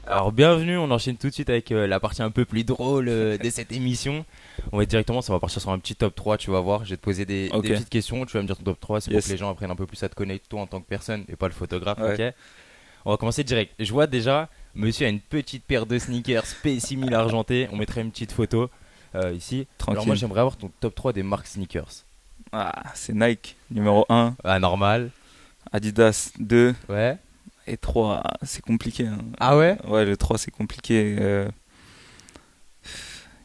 Alors bienvenue, on enchaîne tout de suite avec la partie un peu plus drôle de cette émission. On va directement, ça va partir sur un petit top 3. Tu vas voir. Je vais te poser des Ok, petites questions, tu vas me dire ton top 3. C'est pour que yes. les gens apprennent un peu plus à te connaître toi en tant que personne et pas le photographe, Ouais, ok? On va commencer direct. Je vois déjà, monsieur a une petite paire de sneakers P6000 argentés, on mettrait une petite photo ici. Alors moi tranquille. j'aimerais avoir ton top 3 des marques sneakers. Ah, c'est Nike, numéro un, Ah normal, Adidas 2 ouais. et 3. C'est compliqué, hein. Ah ouais? Ouais, le 3 c'est compliqué. Y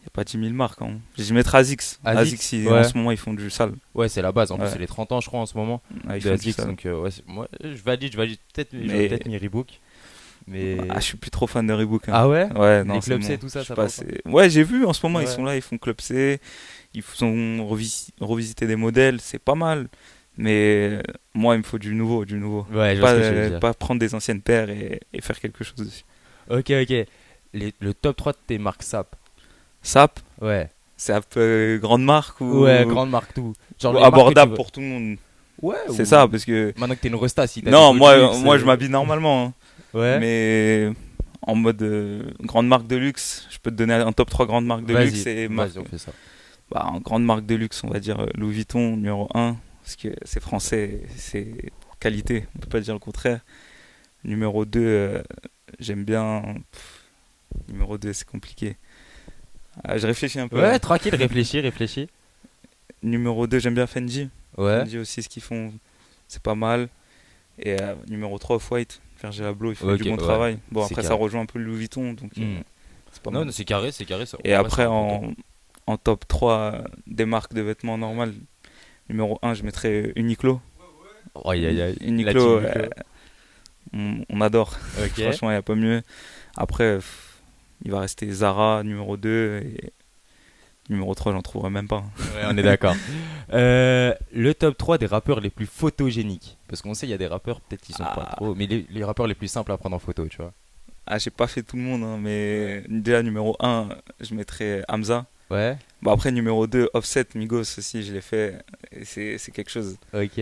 a pas 10 000 marques, hein. Je vais mettre ASICS. Asics? ASICS, en Ouais. ce moment, ils font du sale. Ouais, c'est la base. En plus, Ouais, c'est les 30 ans, je crois, en ce moment, ouais, ils de font du ASICS. sale. Donc, ouais, moi, je valide. Peut-être, j'aurais Mais peut-être mis Reebok. je Mais. suis plus trop fan de Reebok, hein. Ah ouais? Ouais, Les non, c'est clubs C, bon. tout Je ça, suis ça va pas ou pas? assez... Ouais, j'ai vu en ce moment, ils Ouais. sont là, ils font Club C. Ils ont revisité des modèles, c'est pas mal. Mais moi, il me faut du nouveau, du nouveau. Ouais, je vois Pas, ce que tu veux dire. pas prendre des anciennes paires et faire quelque chose dessus. Ok, ok. Le top 3 de tes marques SAP. SAP, Ouais. c'est un peu grande marque Ouais, ou grande marque, tout. Genre ou les marques que tu abordable veux. pour tout le monde. Ouais, C'est ça, ou. parce que Maintenant que t'es une resta, si t'as des non, beaux luxe. moi je m'habille normalement, hein. Ouais. Mais en mode grande marque de luxe, je peux te donner un top 3 grandes marques de luxe et Vas-y, marque. on fait ça. Bah, en grande marque de luxe, on va dire Louis Vuitton, numéro un parce que c'est français, c'est qualité, on peut pas dire le contraire. Numéro 2 j'aime bien. Numéro 2 c'est compliqué. Ah, je réfléchis un peu Ouais, là. tranquille, réfléchis, réfléchis. Numéro 2 j'aime bien Fendi. Ouais. Fendi aussi, ce qu'ils font, c'est pas mal. Et numéro 3 Off-White. Virgil Abloh, il fait du Ok, bon ouais. travail. Bon, C'est après, ça carré. rejoint un peu le Louis Vuitton, donc Hmm. c'est pas Non, mal. non, c'est carré, ça. Et En vrai, c'est après, un bon top. en top 3 des marques de vêtements normales, numéro un je mettrais Uniqlo. Oh, aïe, aïe, aïe. La team Uniqlo, Uniqlo. on adore. Ok. Franchement, il n'y a pas mieux. Après, il va rester Zara, numéro 2 et numéro 3 j'en trouverai même pas. Ouais, on est d'accord. Le top 3 des rappeurs les plus photogéniques. Parce qu'on sait, il y a des rappeurs, peut-être qui sont pas Ah, trop. Mais les rappeurs les plus simples à prendre en photo, tu vois. j'ai pas fait tout le monde, hein, Ouais. mais déjà, numéro un je mettrais Hamza. Ouais. Bon, après, numéro 2 Offset, Migos aussi, je l'ai fait. Et c'est quelque chose. Ok.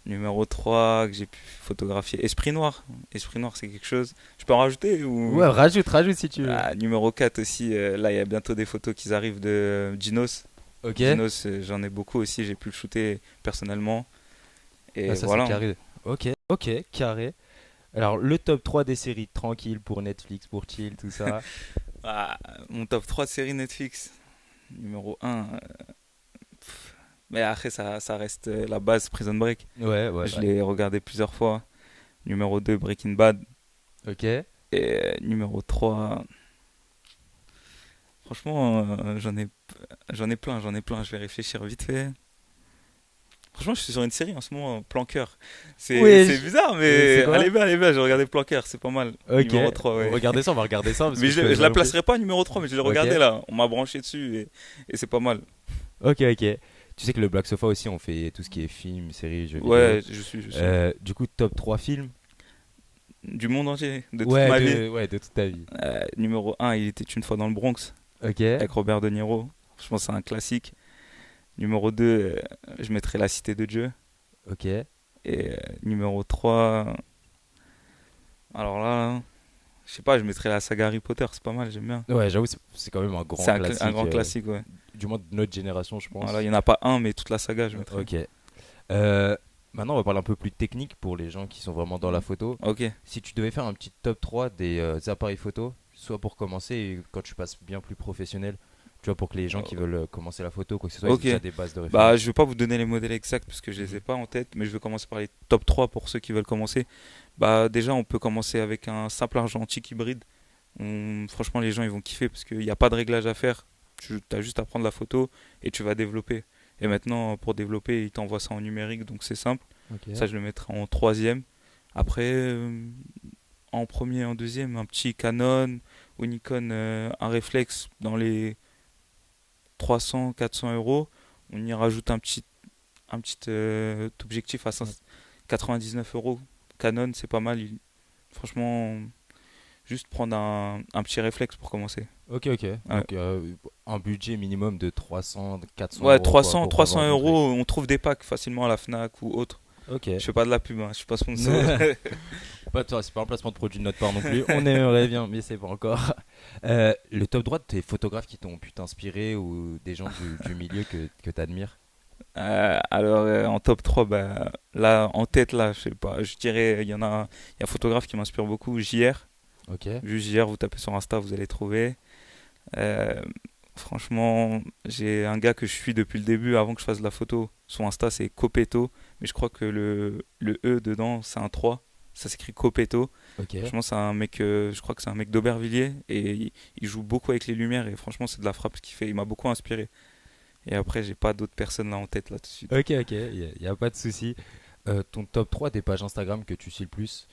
Numéro 3 que j'ai pu photographier. Esprit Noir. Esprit Noir, c'est quelque chose. Je peux en rajouter ou... Ouais, rajoute si tu veux. Ah, numéro 4 aussi. Là, il y a bientôt des photos qui arrivent de Ginos. Ok. Ginos, j'en ai beaucoup aussi. J'ai pu le shooter personnellement. Ah, Et ça, c'est voilà, hein. carré. Ok. Ok, carré. Alors, le top 3 des séries tranquilles pour Netflix, pour chill, tout ça. Ah, mon top 3 de série Netflix. Numéro un. Mais après, ça reste la base Prison Break. Ouais, ouais, Je ouais. l'ai regardé plusieurs fois. Numéro 2 Breaking Bad. Ok. Et numéro 3 franchement, j'en ai plein. Je vais réfléchir vite fait. Franchement, je suis sur une série en ce moment, Plan Cœur. C'est Wesh. bizarre, C'est mais quoi? allez bien, j'ai regardé Plan Cœur, c'est pas mal. Ok. Numéro 3 ouais. Regardez ça, on va regarder ça parce Mais que je connais je pas la non plus. placerai pas numéro 3 mais je l'ai regardé Ok. là. On m'a branché dessus et c'est pas mal. Ok, ok. Tu sais que le Black Sofa aussi, on fait tout ce qui est film, séries, jeux vidéo. Ouais, je suis. Du coup, top 3 films. Du monde entier, de toute ma vie. Ouais, de toute ta vie. Numéro un il était une fois dans le Bronx, Ok, avec Robert De Niro. Je pense que c'est un classique. Numéro 2 je mettrais La Cité de Dieu. ok. Et numéro 3 alors là, je sais pas, je mettrais la saga Harry Potter, c'est pas mal, j'aime bien. Ouais, j'avoue, c'est quand même un grand C'est un classique, grand classique, ouais. du moins de notre génération, je Voilà, il pense. y en a pas un, mais toute la saga, je mettrais. Ok. Euh, Maintenant, on va parler un peu plus technique pour les gens qui sont vraiment dans la photo. Ok, Si tu devais faire un petit top 3 des appareils photo, soit pour commencer et quand tu passes bien plus professionnel, tu vois, pour que les gens qui veulent commencer la photo, quoi que ce soit, ils aient ok. déjà des bases de Bah, je référence. vais pas vous donner les modèles exacts parce que je les ai Mhm. pas en tête, mais je vais commencer par les top 3 pour ceux qui veulent commencer. Bah, déjà, on peut commencer avec un simple argentique hybride. Franchement, les gens ils vont kiffer parce qu'il n'y a pas de réglage à faire. Tu as juste à prendre la photo et tu vas développer. Et maintenant, pour développer, ils t'envoient ça en numérique, donc c'est simple. Ok. Ça, je le mettrai en troisième. Après, en premier et en deuxième, un petit Canon ou Nikon, un réflexe dans les 300 400 euros. On y rajoute un petit objectif à 99 euros. Canon, c'est pas mal. Franchement, juste prendre un petit réflexe pour commencer. Ok, ok. Ouais, Donc, un budget minimum de 300, 400 ouais euros quoi, 300, pour avoir 300 un bon truc. euros, on trouve des packs facilement à la Fnac ou autre. Ok. Je fais pas de la pub, hein, je suis pas sponsor. Pas toi, c'est pas un placement de produit de notre part non plus. On aimerait bien, mais c'est pas encore. Le top droit de tes photographes qui t'ont pu t'inspirer ou des gens du milieu que t'admires? Alors en top 3 bah, là en tête là, je sais pas, je dirais il y a un photographe qui m'inspire beaucoup, JR. Ok. Juste JR, vous tapez sur Insta, vous allez trouver. Euh, Franchement, j'ai un gars que je suis depuis le début, avant que je fasse de la photo. Son Insta, c'est Copeto, mais je crois que le E dedans, c'est un 3. Ça s'écrit Copeto. Ok. Franchement, c'est un mec, je crois que c'est un mec d'Aubervilliers et il joue beaucoup avec les lumières et franchement, c'est de la frappe ce qu'il fait. Il m'a beaucoup inspiré. Et après, j'ai pas d'autres personnes là en tête là tout de suite. Ok, ok, y a pas de souci. Ton top 3 des pages Instagram que tu suis le plus?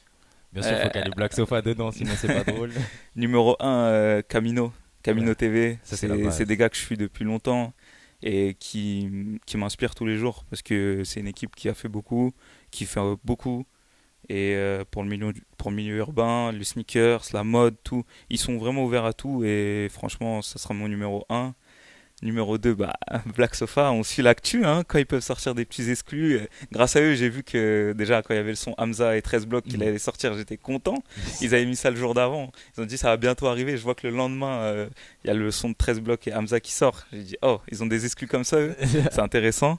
Bien sûr, faut Euh, qu'il y ait les Black Sofa dedans, sinon c'est pas drôle. Numéro un Camino. Camino Ouais, TV. ça c'est la C'est base. des gars que je suis depuis longtemps et qui m'inspirent tous les jours parce que c'est une équipe qui a fait beaucoup, qui fait beaucoup. Et pour le milieu urbain, les sneakers, la mode, tout, ils sont vraiment ouverts à tout et franchement, ça sera mon numéro un. Numéro 2 bah, Black Sofa, on suit l'actu, hein, quand ils peuvent sortir des petits exclus. Grâce à eux, j'ai vu que déjà, quand il y avait le son Hamza et 13 blocs qu'il Mm. allait sortir, j'étais content. Ils avaient mis ça le jour d'avant. Ils ont dit ça va bientôt arriver. Je vois que le lendemain, il y a le son de 13 blocs et Hamza qui sort. J'ai dit, oh, ils ont des exclus comme ça, eux. C'est intéressant.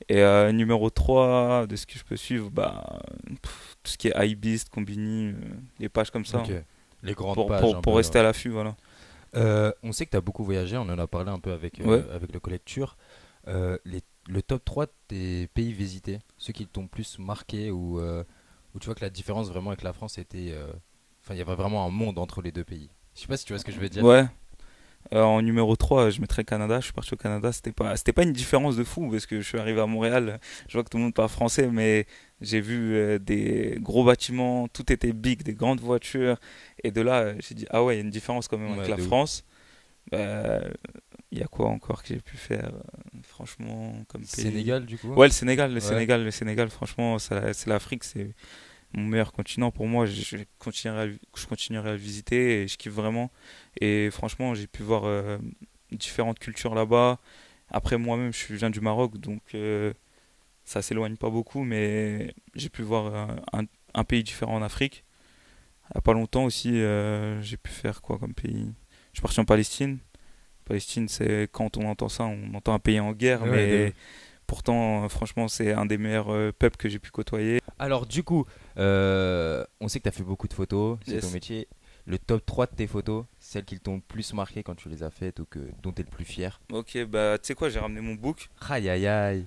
Et numéro 3 de ce que je peux suivre, bah, tout ce qui est Hypebeast, Combini, les pages comme ça, Ok. hein, Les grandes pages un pour peu. rester à l'affût, voilà. On sait que tu as beaucoup voyagé, on en a parlé un peu Ouais. avec le collecture. Le top 3 de tes pays visités, ceux qui t'ont plus marqué ou tu vois que la différence vraiment avec la France était. Enfin, il y avait vraiment un monde entre les deux pays. Je sais pas si tu vois ce que je veux dire. Ouais. En numéro 3 je mettrais Canada. Je suis parti au Canada. C'était pas une différence de fou parce que je suis arrivé à Montréal. Je vois que tout le monde parle français, mais j'ai vu des gros bâtiments. Tout était big, des grandes voitures. Et de là, j'ai dit, ah ouais, il y a une différence quand même avec Ouais, la de ouf. France. Euh, Il y a quoi encore que j'ai pu faire, franchement, comme pays? Sénégal, du coup. Ouais, le Sénégal, Ouais. Le Sénégal, franchement, c'est l'Afrique, c'est mon meilleur continent pour moi. Je continuerai à le visiter et je kiffe vraiment. Et franchement, j'ai pu voir différentes cultures là-bas. Après, moi-même, je viens du Maroc, donc ça s'éloigne pas beaucoup, mais j'ai pu voir un pays différent en Afrique. Il n'y a pas longtemps aussi, j'ai pu faire quoi comme pays? Je suis parti en Palestine. Palestine, c'est quand on entend ça, on entend un pays en guerre, Ouais, de mais ouf. pourtant, franchement, c'est un des meilleurs peuples que j'ai pu côtoyer. Alors, du coup, on sait que tu as fait beaucoup de photos, c'est ton Yes. métier. Le top 3 de tes photos, celles qui t'ont le plus marqué quand tu les as faites ou dont tu es le plus fier. Ok, bah tu sais quoi, j'ai ramené mon book. Aïe aïe aïe.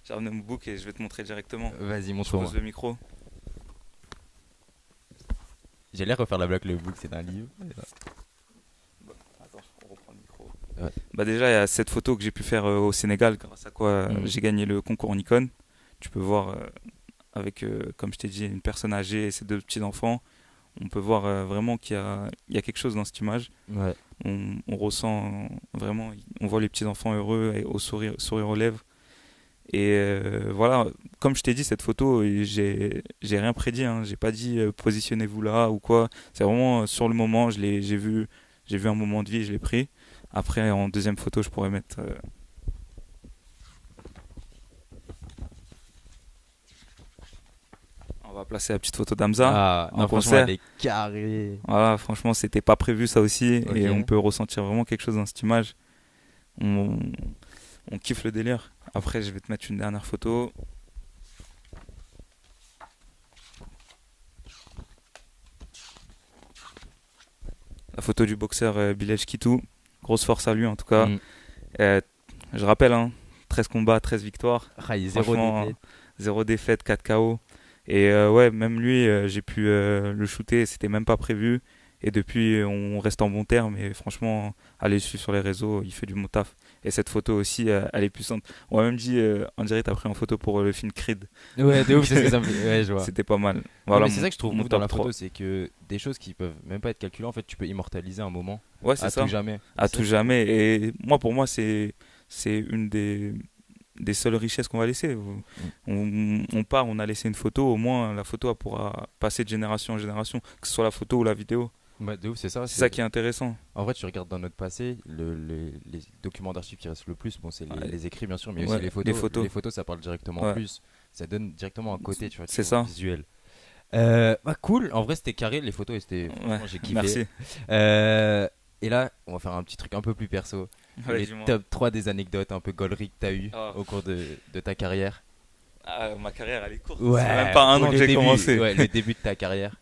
J'ai ramené mon book et je vais te montrer directement. Vas-y, Je pose montre-moi. le micro. J'allais refaire la blague, le book, c'est un livre. Attends, on reprend le micro. Ouais. Bah déjà, il y a cette photo que j'ai pu faire au Sénégal, grâce à quoi Mm. j'ai gagné le concours Nikon. Tu peux voir avec, comme je t'ai dit, une personne âgée et ses deux petits-enfants. On peut voir vraiment il y a quelque chose dans cette image. Ouais. On ressent vraiment, on voit les petits-enfants heureux et au sourire aux lèvres. Et voilà, comme je t'ai dit, cette photo, j'ai rien prédit, hein. J'ai pas dit positionnez-vous là ou quoi. C'est vraiment sur le moment, j'ai vu un moment de vie et je l'ai pris. Après, en deuxième photo, je pourrais mettre. On va placer la petite photo d'Amza Ah, en non, franchement, elle concert. est carrée. Voilà, franchement, c'était pas prévu ça aussi. Et on Ok. peut ressentir vraiment quelque chose dans cette image. On, on kiffe le délire. Après, je vais te mettre une dernière photo. La photo du boxeur Bilal Kitou. Grosse force à lui en tout cas. Mm. Euh, je rappelle, hein, 13 combats, 13 victoires. Ah, il y a zéro Franchement, défaite. 0 défaite, 4 KO. Et ouais, même lui, j'ai pu le shooter, c'était même pas prévu. Et depuis, on reste en bon terme. Et franchement, allez le suivre sur les réseaux, il fait du bon taf. Et cette photo aussi, elle est puissante. On m'a même dit, on dirait t'as pris en photo pour le film Creed. Ouais, de Donc, ouf, c'est ce que ça me fait. Ouais, je vois. c'était pas mal. Non, Voilà mais c'est ça que je trouve mon ouf dans top la 3. photo, c'est que des choses qui peuvent même pas être calculées, en fait, tu peux immortaliser un moment Ouais, c'est à tout ça. jamais. Et À ça, tout je trouve. jamais. Et moi, pour moi, c'est une des seules richesses qu'on va laisser. Mm. On part, on a laissé une photo, au moins la photo elle pourra passer de génération en génération, que ce soit la photo ou la vidéo. Ouais, de ouf, c'est ça. C'est ça qui est intéressant. En vrai, tu regardes dans notre passé, les documents d'archives qui restent le plus, bon, c'est Ouais, les écrits bien sûr, mais aussi ouais, les les photos. photos. Les photos, ça parle directement Ouais, plus. Ça donne directement un côté, tu vois, C'est toujours ça. visuel. Bah cool, en vrai c'était carré, les photos, et c'était, Ouais, franchement j'ai kiffé. merci. Euh, et là, on va faire un petit truc un peu plus perso. Ouais, Les dis-moi. top 3 des anecdotes un peu gauleries que t'as eu Ah. au cours de ta carrière. Ah, ma carrière, elle est courte. C'est même Ouais, pas un ou an que le j'ai début, commencé. ouais, le début de ta carrière.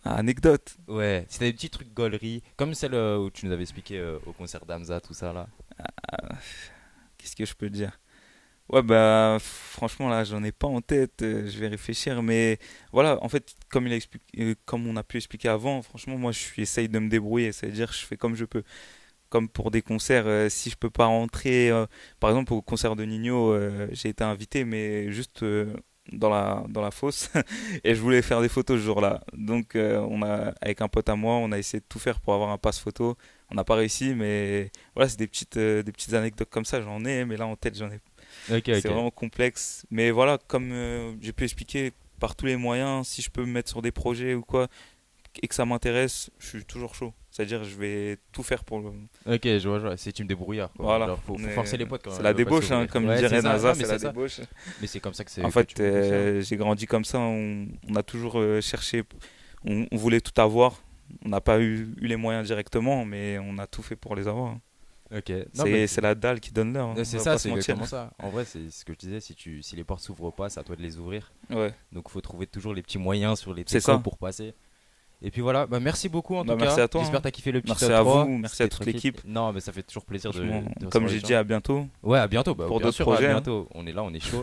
Ah, anecdote. Ouais, si t'as des petits trucs gauleries, comme celle où tu nous avais expliqué au concert d'Amza, tout ça là. Qu'est-ce que je peux dire? Ouais, bah, franchement, là, j'en ai pas en tête. Je vais réfléchir. Mais voilà, en fait, comme on a pu expliquer avant, franchement, moi, essaye de me débrouiller. C'est-à-dire, je fais comme je peux. Comme pour des concerts, si je peux pas rentrer, par exemple au concert de Nino, j'ai été invité, mais juste dans la fosse, et je voulais faire des photos ce jour-là. Donc avec un pote à moi, on a essayé de tout faire pour avoir un passe photo. On n'a pas réussi, mais voilà, c'est des petites anecdotes comme ça, j'en ai, mais là en tête, j'en ai. Ok, C'est ok. vraiment complexe. Mais voilà, comme j'ai pu expliquer par tous les moyens, si je peux me mettre sur des projets ou quoi, et que ça m'intéresse, je suis toujours chaud. C'est-à-dire, je vais tout faire pour le. Ok, je vois. C'est team débrouillard quoi. Voilà, Genre, faut forcer les potes quand c'est ils la veulent pas débauche, hein, s'ouvrir. comme Ouais, c'est dirait ça. Non, NASA, mais c'est la c'est ça. débauche. Mais c'est comme ça En que tu fait, montes aussi, hein. j'ai grandi comme ça, on a toujours cherché, on voulait tout avoir. On n'a pas eu les moyens directement, mais on a tout fait pour les avoir, hein. Ok. Non, mais C'est la dalle qui donne l'heure, hein, on c'est va ça, pas c'est se mentir. exactement ça. En vrai, c'est ce que je disais. Si les portes s'ouvrent pas, c'est à toi de les ouvrir. Ouais, Donc, faut trouver toujours les petits moyens sur les c'est techos ça. pour passer. Et puis voilà, bah merci beaucoup en tout Bah, merci cas. à toi, J'espère hein. que t'as kiffé le petit Merci top à vous, 3. merci à C'était toute tranquille. l'équipe. Non, mais ça fait toujours plaisir Franchement, de comme recevoir les j'ai gens. dit, à bientôt Ouais, à bientôt. Bah, pour bien d'autres sûr, à projets, hein. bientôt. On est là, on est chaud.